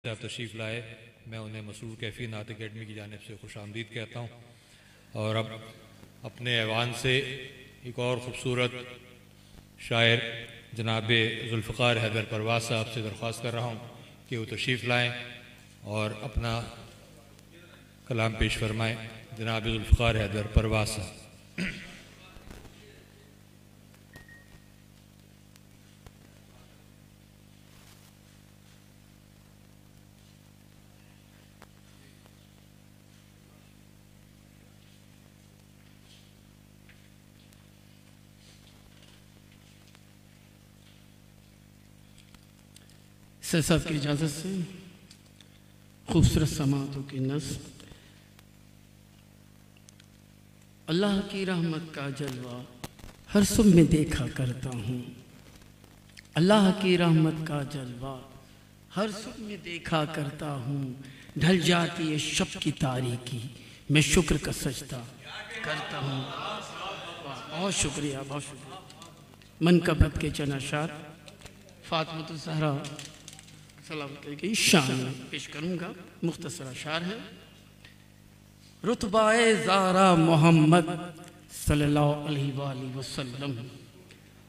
आप तशरीफ़ लाए, मैं उन्हें मसरूर कैफी नात अकेडमी की जानिब से खुश आमदीद कहता हूँ। और अब अपने ऐवान से एक और ख़ूबसूरत शायर जनाब ज़ुल्फ़िकार हैदर परवाज़ साहब से दरख्वास्त कर रहा हूँ कि वो तशरीफ़ लाएँ और अपना कलाम पेश फरमाएँ। जनाब ज़ुल्फ़िकार हैदर परवाज़ साहब। सर साहब की इजाज़त से खूबसूरत समातों की नस्ब। अल्लाह की रहमत का जलवा हर सुबह में देखा करता हूँ। अल्लाह की रहमत का जलवा हर सुबह में देखा करता हूँ। ढल जाती है शब की तारीकी, मैं शुक्र का सजदा करता हूँ। बहुत शुक्रिया, बहुत शुक्रिया। मनकबत के चंद अशार फातिमा ज़हरा सलाम की शान में पेश करूँगा। मुख्तसर अशार है। रुतबाए ज़ारा मोहम्मद सल्लल्लाहु अलैहि वसल्लम,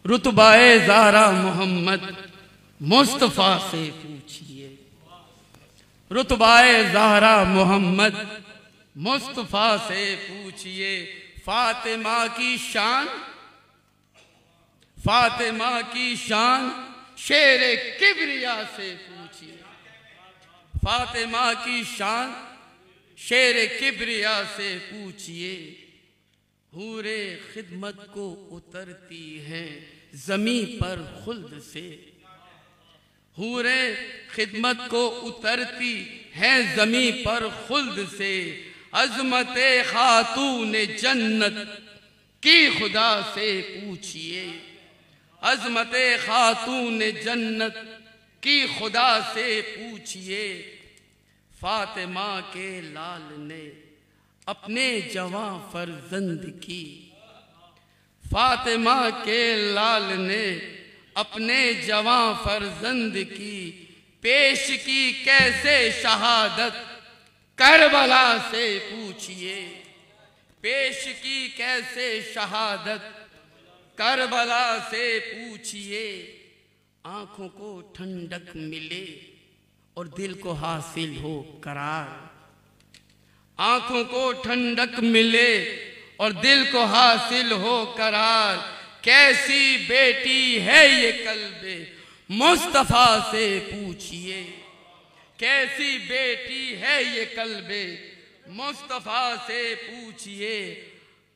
रुतबाए ज़ारा मोहम्मद मुस्तफ़ा से पूछिए। रुतबाए ज़ारा मोहम्मद मुस्तफ़ा से पूछिए। फातिमा की शान, फातिमा की शान शेरे किबरिया से पूछिए। फातिमा की शान शेरे किबरिया से पूछिए। हूरे खिदमत को उतरती हैं ज़मी पर खुल्द से। हूरे खिदमत को उतरती हैं ज़मी पर खुल्द से। अज़मत खातून जन्नत की खुदा से पूछिए। अज़मत खातून जन्नत की खुदा से पूछिए। फातिमा के लाल ने अपने जवां फर्जंद की, फातिमा के लाल ने अपने जवां फर्जंद की पेश की कैसे शहादत करबला से पूछिए। पेश की कैसे शहादत करबला से पूछिए। आंखों को ठंडक मिले और दिल को हासिल हो करार। आंखों को ठंडक मिले और दिल को हासिल हो करार। कैसी बेटी है ये कल्बे मुस्तफा से पूछिए। कैसी बेटी है ये कल्बे मुस्तफा से पूछिए।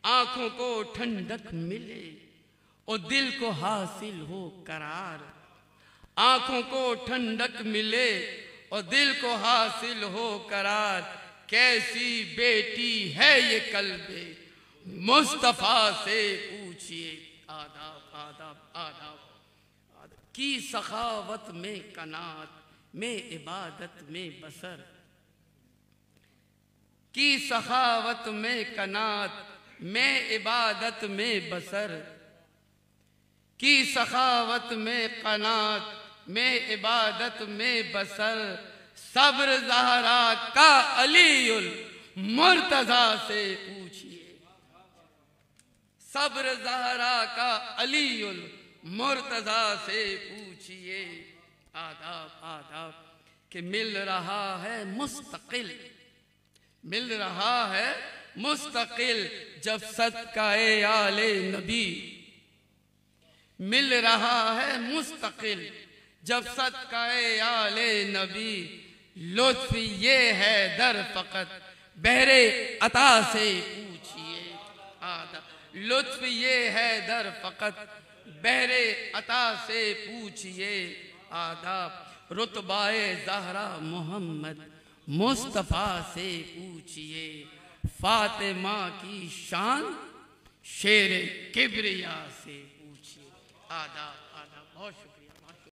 आंखों को ठंडक मिले और दिल को हासिल हो करार। आंखों को ठंडक मिले और दिल को हासिल हो करार। कैसी बेटी है ये कल्बे मुस्तफा से पूछिए। आदाब आदाब आदाब आदाब की सखावत में कनात, में इबादत में बसर। की सखावत में कनात, में इबादत में बसर। की सखावत में कनात, में इबादत में बसर। सब्र ज़हरा का अलीउल मुर्तज़ा से पूछिए। सब्र ज़हरा का अलीउल मुर्तज़ा से पूछिए। आदाब आदाब कि मिल रहा है मुस्तकिल, मिल रहा है मुस्तकिल जब सदकाए आले नबी। मिल रहा है मुस्तकिल जब सदकाए आले नबी। लुत्फ ये है दर फ़कत बहरे अता से पूछिए। आदाब लुत्फ ये है दर फ़कत बहरे अता से पूछिए। आदाब रुतबाए ज़हरा मोहम्मद मुस्तफ़ा से पूछिए। फातिमा की शान शेरे किबरिया से पूछिए। आदाब आदाब बहुत शुक्रिया।